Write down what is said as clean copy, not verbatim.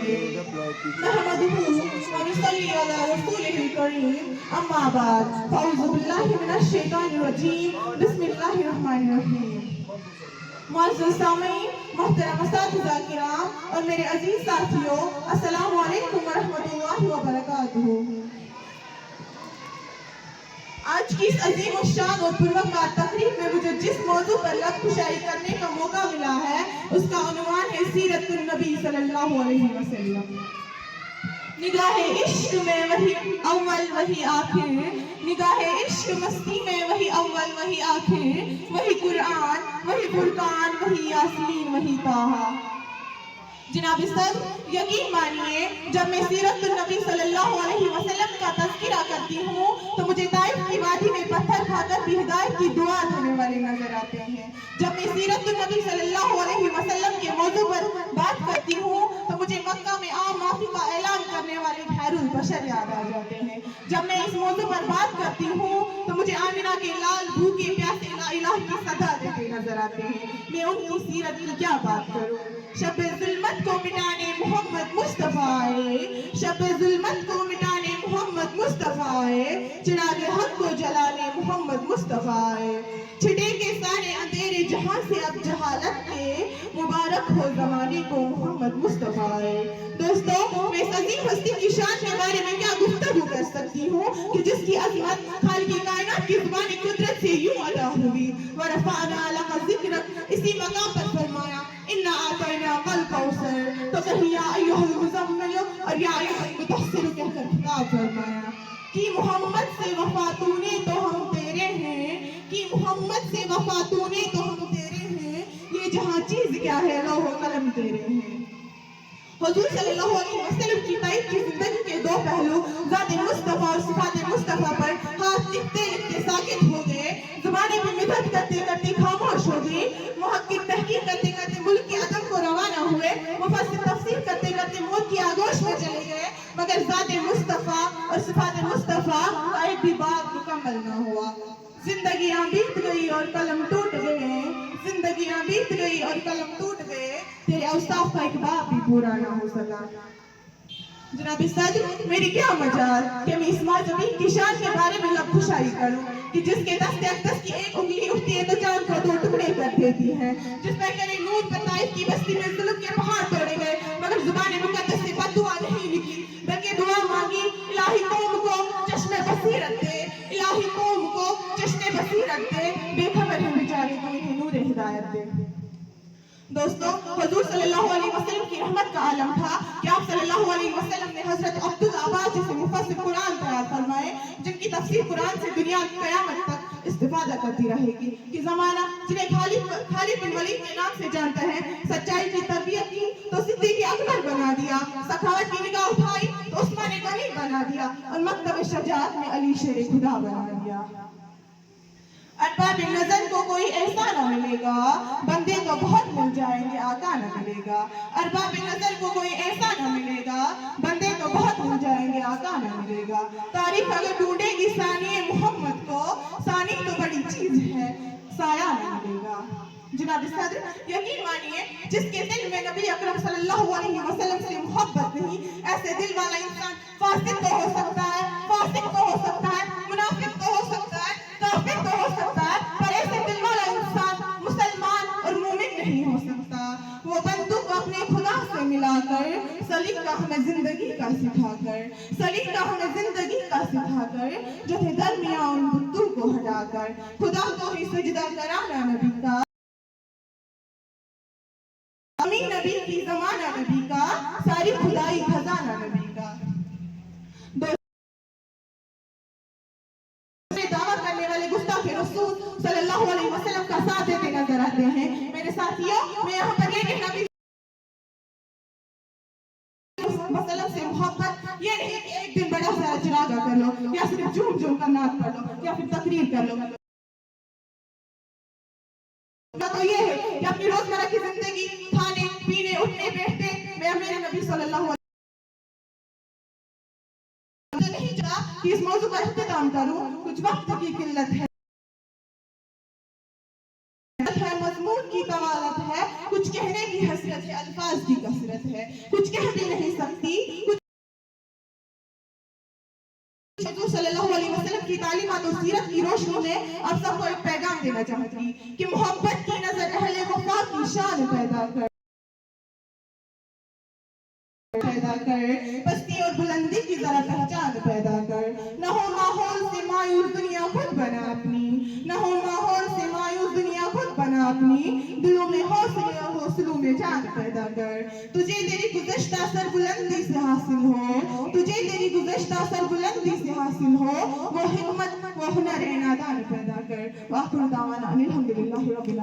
نحمده ونصلي على رسوله الكريم اما بعد فاعوذ باللہ من الشیطان الرجیم بسم اللہ الرحمن الرحیم۔ معزز سامعین، محترم اساتذہ کرام اور میرے عزیز ساتھیوں، السلام علیکم ورحمۃ اللہ وبرکاتہ۔ آج کی اس عظیم الشان اور پروقار تقریب میں مجھے جس موضوع پر لب کشائی کرنے کا موقع ملا ہے اس کا عنوان ہے سیرت النبی صلی اللہ علیہ وسلم۔ نگاہ عشق میں وہی اول وہی آخر، نگاہ عشق مستی میں وہی اول وہی آخر، وہی قرآن وہی فرقان وہی یاسین وہی طٰہٰ۔ جناب صدر، یقین مانیے جب میں سیرت النبی صلی اللہ علیہ وسلم کا تذکرہ کرتی ہوں تو مجھے طائف کی وادی میں پتھر کھا کر بھی ہدایت کی دعا دینے والے نظر آتے ہیں۔ جب میں سیرت النبی صلی اللہ علیہ وسلم کے موضوع پر بات کرتی ہوں تو مجھے مکہ میں عام معافی کا اعلان کرنے والے خیر البشر یاد آ جاتے ہیں۔ جب میں اس موضوع پر بات کرتی ہوں تو مجھے آمنہ کے لال بھوکے پیاسے لا الہ کی صدا دیتے نظر آتے ہیں۔ میں ان کی سیرت کی کیا بات کروں؟ شب ظلمت کو مٹانے محمد مصطفیٰ آئے، شب ظلمت کو مٹانے محمد مصطفیٰ آئے، چراغ حق کو جلانے محمد مصطفیٰ آئے، چھٹے کے سارے اندھیرے جہاں سے اب جہالت کے، مبارک ہو زمانے کو محمد مصطفیٰ آئے۔ دوستو، میں اس عظیم ہستی کی شان کے بارے میں کیا گفتگو کر سکتی ہوں کہ جس کی عظمت خالق کائنات کی زبان قدرت سے یوں ادا ہوئی۔ وَرَفَعْنَا لَكَ ذِكْرَكَ، اسی مقام پر فرمایا اِنَّا أَعْطَيْنَاكَ الْكَوْثَرَ، تو کہیں یا ایھا المزمل اور یا ایھا المدثر کہہ کر خطاب فرمایا کہ محمد سے وفا تو نے تو ہم تیرے ہیں، کہ محمد سے وفا تو نے تو ہم تیرے ہیں، یہ جہاں چیز کیا ہے لوح و قلم تیرے ہیں۔ حضور صلی اللہ علیہ وسلم کی طائف کی زندگی کے دو پہلو ذات مصطفیٰ اور صفات مصطفیٰ پر ہاتھ لکھتے لکھتے ساکت ہو گئے، زمانے میں مدد کرتے کرتے خاموش ہو گئے، محقق تحقیق کرتے کرتے ملک کے عدم کو روانہ ہوئے، مفسر تفسیر کرتے کرتے موت کی آگوش میں چلے گئے، مگر ذات مصطفیٰ اور صفات مصطفیٰ کا ایک بھی باب مکمل نہ ہوا۔ زندگیاں بیت گئی اور قلم ٹوٹ گئے، زندگیاں بیت گئی اور قلم ٹوٹ گئے، تیرے اوصاف کا ایک باب بھی پورا نہ ہو سکا۔ جناب صدر، میری کیا مجال کہ میں اس معظمین کی شان کے بارے میں لب کشائی کروں کہ جس کے دست اقدس کی ایک انگلی اٹھتی ہے تو چاند کو دو ٹکڑے کر دیتی ہے، جس پر کرے نور پر طائف کی بستی میں ظلم کے پہاڑ توڑے گئے مگر زبان مقدس سے بد دعا نہیں نکلی بلکہ دعا مانگی الہی قوم کو چشم بصیرت دے، الہی قوم کو چشم بصیرت دے، بے خبر ہیں بیچارے تو انہیں نور ہدایت دے۔ دوستو، حضور صلی اللہ علیہ وسلم کی رحمت کا عالم تھا کہ آپ صلی اللہ علیہ وسلم نے حضرت عبدالعباس جیسے مفسر قرآن تیار فرمائے جن کی تفسیر قرآن سے دنیا قیامت تک استفادہ کرتی رہے گی، کہ زمانہ جنہیں خالد بن ولید کے نام سے جانتا ہے، سچائی کی تربیت کی تو صدیق اکبر بنا دیا، سخاوت کی نگاہ اٹھائی تو عثمان غنی بنا دیا، اور مکتب شجاعت میں علی شیر خدا بنا دیا۔ ارباب نظر کو کوئی ایسا نہ ملے گا، بندے تو بہت مل جائیں گے آقا نہ ملے گا۔ ارباب نظر کو کوئی ایسا نہ ملے گا، بندے تو بہت مل جائیں گے آقا نہ ملے گا۔ تاریخ اگر ڈھونڈے گی ثانی محمد کو، ثانی تو بڑی چیز ہے، سایہ نہ ملے گا۔ جناب صدر، یقین مانیے جس کے دل میں نبی اکرم صلی اللہ علیہ وسلم سے محبت نہیں، ایسے دل والا انسان فاسق تو ہو سکتا ہے، فاسق تو ہو سکتا ہے، منافق تو ہو سکتا ہے، کافر تو ہو سکتا ہے، پر ایسے دل والا انسان مسلمان اور مومن نہیں ہو سکتا۔ وہ بندوں کو اپنے خدا سے ملا کر، سلیقہ ہمیں زندگی کا سکھا کر، سلیقہ ہمیں زندگی کا سکھا کر، جو تھے درمیان ان بتوں کو ہٹا کر، خدا کو ہی سجدہ کرانا نبی کا، امین نبی کی زمانہ نبی کا، ساری خدائی خزانہ نبی کا۔ دعویٰ کرنے والے گستاخ رسول صلی اللہ علیہ وسلم کا ساتھ دیتے نظر آتے ہیں۔ میرے ساتھیوں، میں یہاں پر یہ کہنا بھی وسلم سے محبت یہ نہیں کہ ایک دن بڑا سا چراغا کر لو یا صرف جھوم جھوم کر نعت پڑھ لو یا پھر تقریر کر لو، تو یہ ہے کہ اپنی روزمرہ کی زندگی کھانے پینے اٹھنے بیٹھنے میں میرے نبی صلی اللہ علیہ وسلم نہیں چاہا کہ اس موضوع کا اختتام کروں، کچھ وقت کی قلت ہے، مضمون کی طوالت ہے، کچھ کچھ کہنے کی حسرت ہے، الفاظ کی کثرت ہے، کچھ کہہ بھی نہیں سکتی. حضور صلی اللہ علیہ وسلم کی تعلیمات و سیرت کی روشنی میں آپ سب کو ایک پیغام دینا چاہتی کہ محبت کی نظر اہل وفا کی شان پیدا کر، پستی اور بلندی کی ذرا پہچان پیدا کر. نہ ہو ماحول سے مایوس دنیا خود بنا اپنی، نہ ہو ماحول سے مایوس دنیا خود بنا اپنی، دلوں میں حوصلے اور حوصلوں میں جان پیدا کر. تجھے تیری گزشتہ سر بلندی سے حاصل ہو، تجھے تیری گزشتہ سر بلندی سے حاصل ہو، وہ حکمت وہ ہنر نادان پیدا کر. وآخر دعوانا ان الحمدللہ رب العالمین.